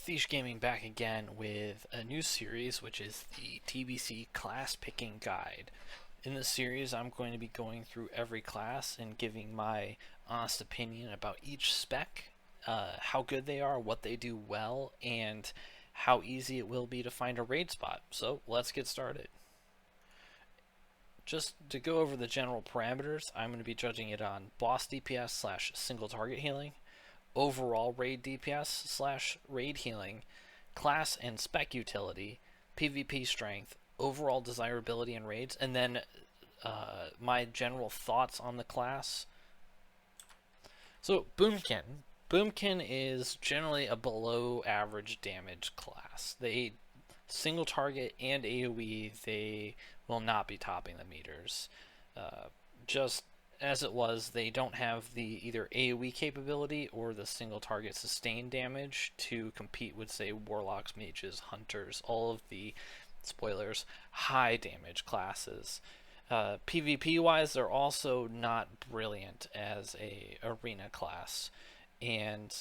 Thish Gaming back again with a new series, which is the TBC Class Picking Guide. In this series, I'm going to be going through every class and giving my honest opinion about each spec, how good they are, what they do well, and how easy it will be to find a raid spot. So let's get started. Just to go over the general parameters, I'm going to be judging it on boss DPS slash single target healing, overall raid DPS slash raid healing, class and spec utility, PvP strength, overall desirability in raids, and then my general thoughts on the class. So Boomkin. Boomkin is generally a below average damage class. They single target and AoE, they will not be topping the meters. Just as it was, they don't have the either AoE capability or the single target sustain damage to compete with, say, warlocks, mages, hunters, all of the, spoilers, high damage classes. PvP wise, they're also not brilliant as a arena class, and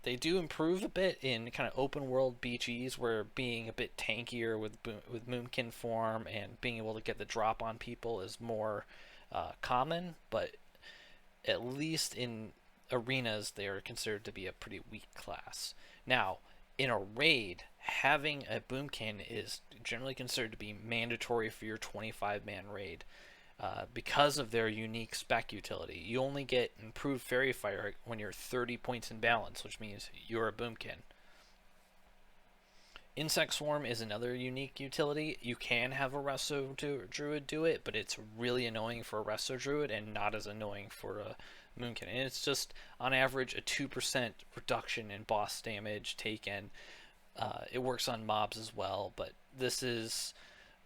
they do improve a bit in kind of open world BGs, where being a bit tankier with Boomkin form and being able to get the drop on people is more common, but at least in arenas they are considered to be a pretty weak class. Now, in a raid, having a Boomkin is generally considered to be mandatory for your 25-man raid because of their unique spec utility. You only get improved Fairy Fire when you're 30 points in balance, which means you're a Boomkin. Insect Swarm is another unique utility. You can have a Resto Druid do it, but it's really annoying for a Resto Druid and not as annoying for a Boomkin. And it's just, on average, a 2% reduction in boss damage taken. It works on mobs as well, but this is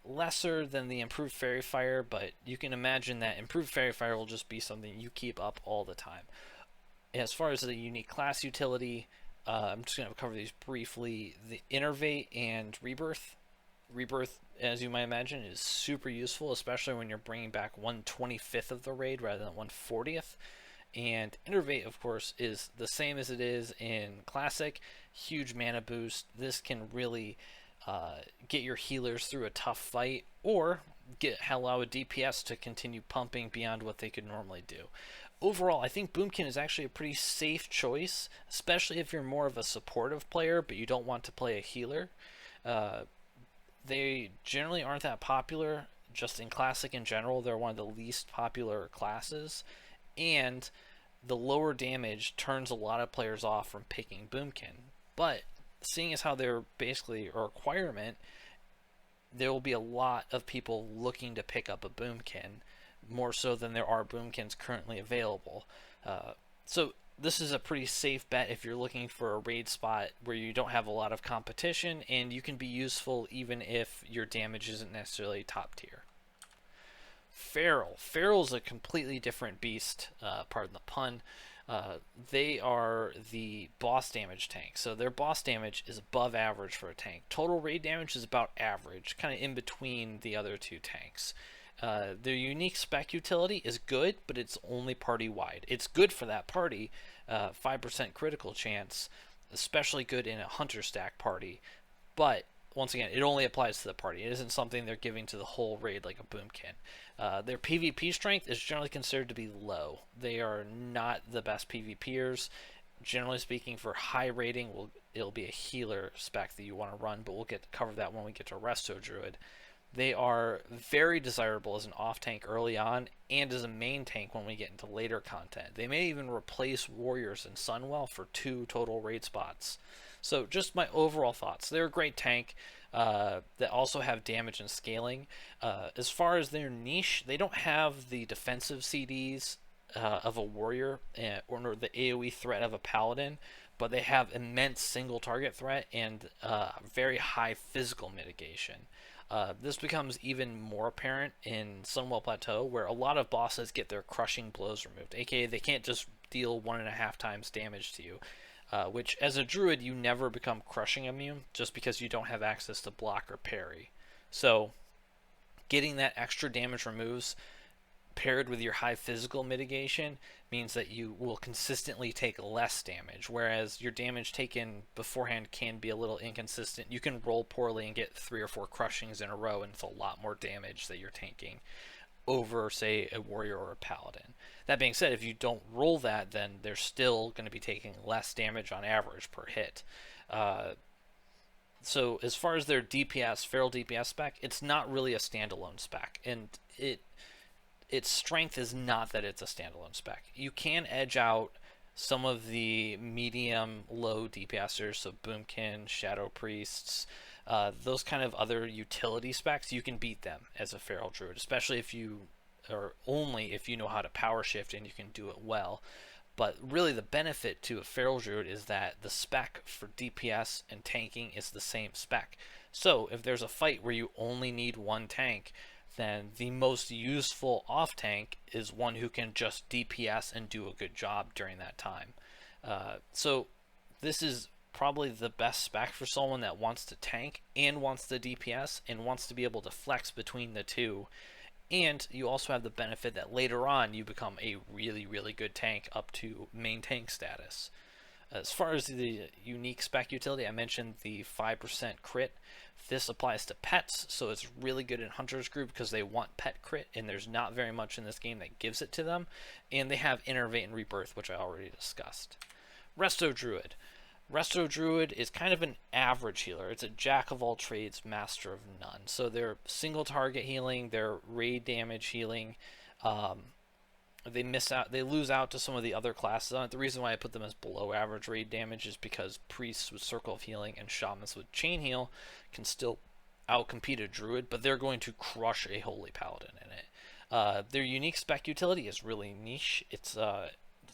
lesser than the improved Fairy Fire, but you can imagine that improved Fairy Fire will just be something you keep up all the time. As far as the unique class utility, I'm just going to cover these briefly. The Innervate and Rebirth. Rebirth, as you might imagine, is super useful, especially when you're bringing back 1/25th of the raid rather than 1/40th. And Innervate, of course, is the same as it is in Classic. Huge mana boost. This can really get your healers through a tough fight, or allow a DPS to continue pumping beyond what they could normally do. Overall, I think Boomkin is actually a pretty safe choice, especially if you're more of a supportive player but you don't want to play a healer. They generally aren't that popular. Just in Classic in general, they're one of the least popular classes, and the lower damage turns a lot of players off from picking Boomkin. But seeing as how they're basically a requirement, there will be a lot of people looking to pick up a Boomkin, more so than there are Boomkins currently available. So this is a pretty safe bet if you're looking for a raid spot where you don't have a lot of competition, and you can be useful even if your damage isn't necessarily top tier. Feral. Feral's a completely different beast, pardon the pun. They are the boss damage tank. So their boss damage is above average for a tank. Total raid damage is about average, kind of in between the other two tanks. Their unique spec utility is good, but it's only party-wide. It's good for that party, 5% critical chance, especially good in a hunter stack party, but once again, it only applies to the party. It isn't something they're giving to the whole raid like a Boomkin. Their PvP strength is generally considered to be low. They are not the best PvPers. Generally speaking, for high rating, it'll be a healer spec that you want to run, but we'll get to cover that when we get to Resto Druid. They are very desirable as an off-tank early on, and as a main tank when we get into later content. They may even replace Warriors and Sunwell for 2 total raid spots. So just my overall thoughts. They're a great tank that also have damage and scaling. As far as their niche, they don't have the defensive CDs of a Warrior or the AoE threat of a Paladin, but they have immense single target threat and very high physical mitigation. This becomes even more apparent in Sunwell Plateau, where a lot of bosses get their crushing blows removed, aka they can't just deal 1.5 times damage to you, which as a Druid you never become crushing immune just because you don't have access to block or parry. So getting that extra damage removes paired with your high physical mitigation means that you will consistently take less damage, whereas your damage taken beforehand can be a little inconsistent. You can roll poorly and get 3 or 4 crushings in a row, and it's a lot more damage that you're taking over, say, a warrior or a paladin. That being said, if you don't roll that, then they're still going to be taking less damage on average per hit. So as far as their DPS, feral DPS spec, it's not really a standalone spec, and its strength is not that it's a standalone spec. You can edge out some of the medium low DPSers, so Boomkin, Shadow Priests, those kind of other utility specs. You can beat them as a feral druid, especially if you, or only if you know how to power shift and you can do it well. But really the benefit to a feral druid is that the spec for DPS and tanking is the same spec. So if there's a fight where you only need one tank, then the most useful off tank is one who can just DPS and do a good job during that time. So this is probably the best spec for someone that wants to tank and wants the DPS and wants to be able to flex between the two. And you also have the benefit that later on you become a really, really good tank up to main tank status. As far as the unique spec utility, I mentioned the 5% crit. This applies to pets, so it's really good in Hunter's Group because they want pet crit, and there's not very much in this game that gives it to them. And they have Innervate and Rebirth, which I already discussed. Resto Druid. Resto Druid is kind of an average healer. It's a jack of all trades, master of none. So they're single target healing, they're raid damage healing. They lose out to some of the other classes on it. The reason why I put them as below average raid damage is because priests with Circle of Healing and shamans with Chain Heal can still outcompete a druid, but they're going to crush a holy paladin in it. Their unique spec utility is really niche. It's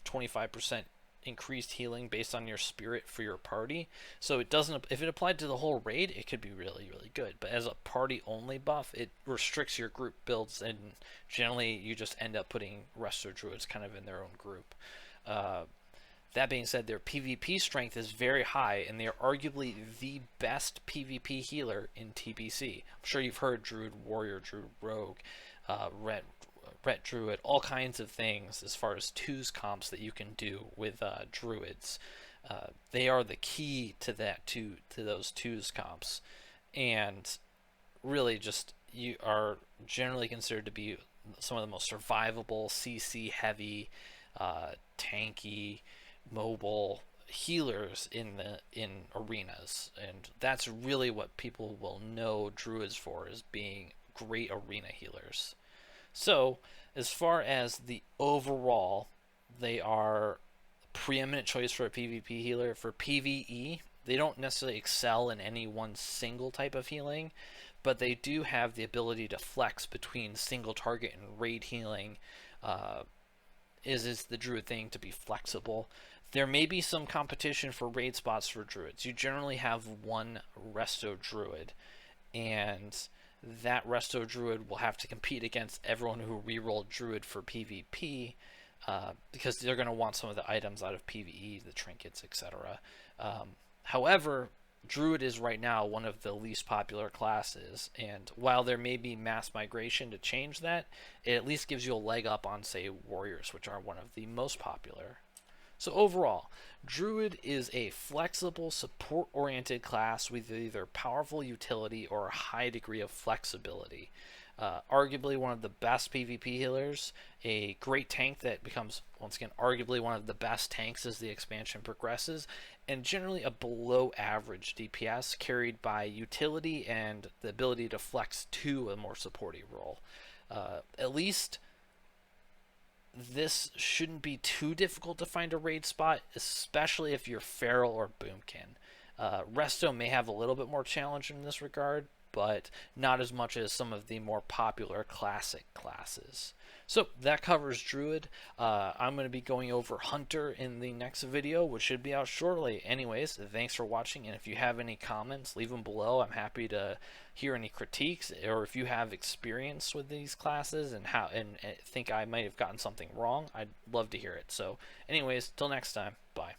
25% increased healing based on your spirit for your party. So it doesn't, if it applied to the whole raid, it could be really, really good. But as a party only buff, it restricts your group builds, and generally you just end up putting Resto Druids kind of in their own group. That being said, their PvP strength is very high, and they are arguably the best PvP healer in TBC. I'm sure you've heard Druid Warrior, Druid Rogue, Ret Druid, all kinds of things as far as twos comps that you can do with druids. They are the key to that, to those twos comps, and really just you are generally considered to be some of the most survivable, CC heavy, tanky, mobile healers in arenas, and that's really what people will know druids for, is being great arena healers. So, as far as the overall, they are preeminent choice for a PvP healer. For PvE, they don't necessarily excel in any one single type of healing, but they do have the ability to flex between single target and raid healing. Is the druid thing to be flexible. There may be some competition for raid spots for druids. You generally have one Resto Druid, and that Resto Druid will have to compete against everyone who rerolled Druid for PvP, because they're going to want some of the items out of PvE, the trinkets, etc. However, Druid is right now one of the least popular classes, and while there may be mass migration to change that, it at least gives you a leg up on, say, Warriors, which are one of the most popular. So overall, Druid is a flexible, support-oriented class with either powerful utility or a high degree of flexibility. Arguably one of the best PvP healers, a great tank that becomes, once again, arguably one of the best tanks as the expansion progresses, and generally a below-average DPS carried by utility and the ability to flex to a more supporty role. At least this shouldn't be too difficult to find a raid spot, especially if you're Feral or Boomkin. Resto may have a little bit more challenge in this regard, but not as much as some of the more popular classic classes. So that covers Druid. I'm going to be going over Hunter in the next video, which should be out shortly. Anyways, thanks for watching, and if you have any comments, leave them below. I'm happy to hear any critiques, or if you have experience with these classes and think I might have gotten something wrong, I'd love to hear it. So anyways, till next time, bye.